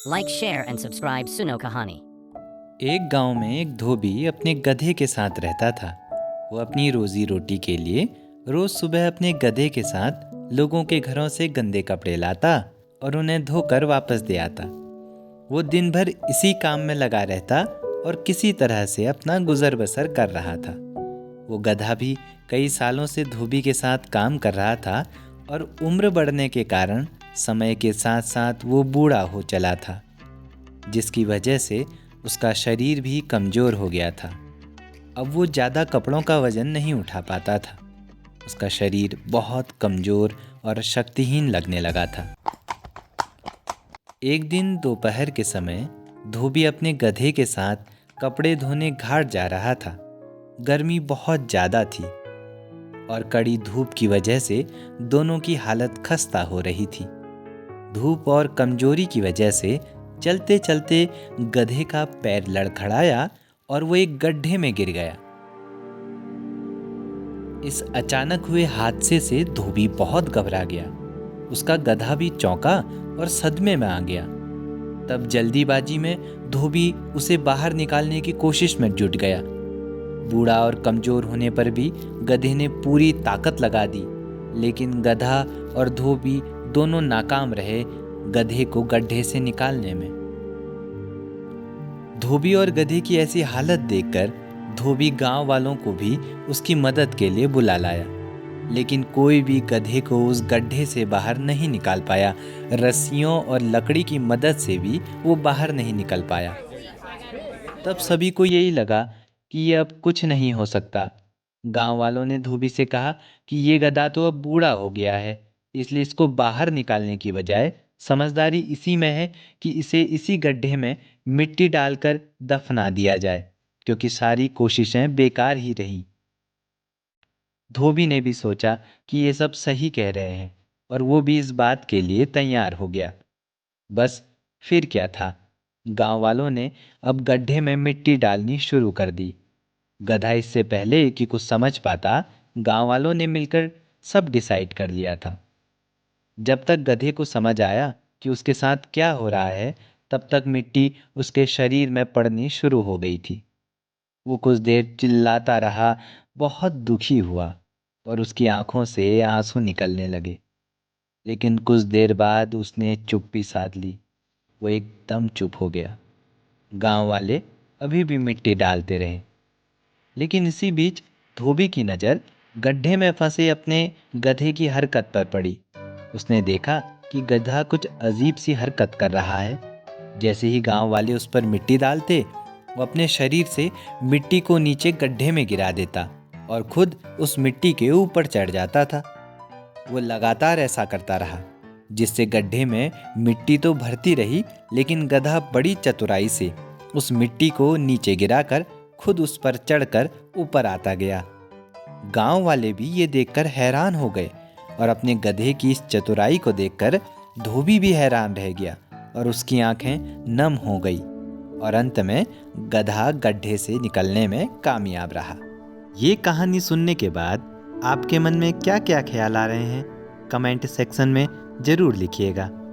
Like, share, and subscribe Suno Kahani. एक गांव में एक धोबी अपने गधे के साथ रहता था। वो अपनी रोजी रोटी के लिए रोज सुबह अपने गधे के साथ लोगों के घरों से गंदे कपड़े लाता और उन्हें धोकर वापस दे आता। वो दिन भर इसी काम में लगा रहता और किसी तरह से अपना गुजर बसर कर रहा था। वो गधा भी कई सालों से धोबी के साथ काम कर रहा था और उम्र बढ़ने के कारण समय के साथ साथ वो बूढ़ा हो चला था, जिसकी वजह से उसका शरीर भी कमज़ोर हो गया था। अब वो ज़्यादा कपड़ों का वजन नहीं उठा पाता था। उसका शरीर बहुत कमज़ोर और शक्तिहीन लगने लगा था। एक दिन दोपहर के समय धोबी अपने गधे के साथ कपड़े धोने घाट जा रहा था। गर्मी बहुत ज़्यादा थी और कड़ी धूप की वजह से दोनों की हालत खस्ता हो रही थी। धूप और कमजोरी की वजह से चलते चलते गधे का पैर लड़खड़ाया और वो एक गड्ढे में गिर गया। इस अचानक हुए हादसे से धोबी बहुत घबरा गया। उसका गधा भी चौंका और सदमे में आ गया। तब जल्दीबाजी में धोबी उसे बाहर निकालने की कोशिश में जुट गया। बूढ़ा और कमजोर होने पर भी गधे ने पूरी ताकत लगा दी, लेकिन गधा और धोबी दोनों नाकाम रहे गधे को गड्ढे से निकालने में। धोबी और गधे की ऐसी हालत देखकर धोबी गांव वालों को भी उसकी मदद के लिए बुला लाया, लेकिन कोई भी गधे को उस गड्ढे से बाहर नहीं निकाल पाया। रस्सियों और लकड़ी की मदद से भी वो बाहर नहीं निकल पाया। तब सभी को यही लगा कि ये अब कुछ नहीं हो सकता। गांव वालों ने धोबी से कहा कि ये गधा तो अब बूढ़ा हो गया है, इसलिए इसको बाहर निकालने की बजाय समझदारी इसी में है कि इसे इसी गड्ढे में मिट्टी डालकर दफना दिया जाए, क्योंकि सारी कोशिशें बेकार ही रही। धोबी ने भी सोचा कि ये सब सही कह रहे हैं और वो भी इस बात के लिए तैयार हो गया। बस फिर क्या था, गांव वालों ने अब गड्ढे में मिट्टी डालनी शुरू कर दी। गधा इससे पहले कि कुछ समझ पाता, गांव वालों ने मिलकर सब डिसाइड कर लिया था। जब तक गधे को समझ आया कि उसके साथ क्या हो रहा है, तब तक मिट्टी उसके शरीर में पड़नी शुरू हो गई थी। वो कुछ देर चिल्लाता रहा, बहुत दुखी हुआ और उसकी आंखों से आंसू निकलने लगे। लेकिन कुछ देर बाद उसने चुप्पी साध ली। वो एकदम चुप हो गया। गांव वाले अभी भी मिट्टी डालते रहे, लेकिन इसी बीच धोबी की नज़र गड्ढे में फंसे अपने गधे की हरकत पर पड़ी। उसने देखा कि गधा कुछ अजीब सी हरकत कर रहा है। जैसे ही गांव वाले उस पर मिट्टी डालते, वो अपने शरीर से मिट्टी को नीचे गड्ढे में गिरा देता और खुद उस मिट्टी के ऊपर चढ़ जाता था। वो लगातार ऐसा करता रहा, जिससे गड्ढे में मिट्टी तो भरती रही, लेकिन गधा बड़ी चतुराई से उस मिट्टी को नीचे गिराकर खुद उस पर चढ़कर ऊपर आता गया। गांव वाले भी ये देखकर हैरान हो गए और अपने गधे की इस चतुराई को देखकर धोबी भी हैरान रह गया और उसकी आंखें नम हो गई और अंत में गधा गड्ढे से निकलने में कामयाब रहा। ये कहानी सुनने के बाद आपके मन में क्या क्या ख्याल आ रहे हैं, कमेंट सेक्शन में ज़रूर लिखिएगा।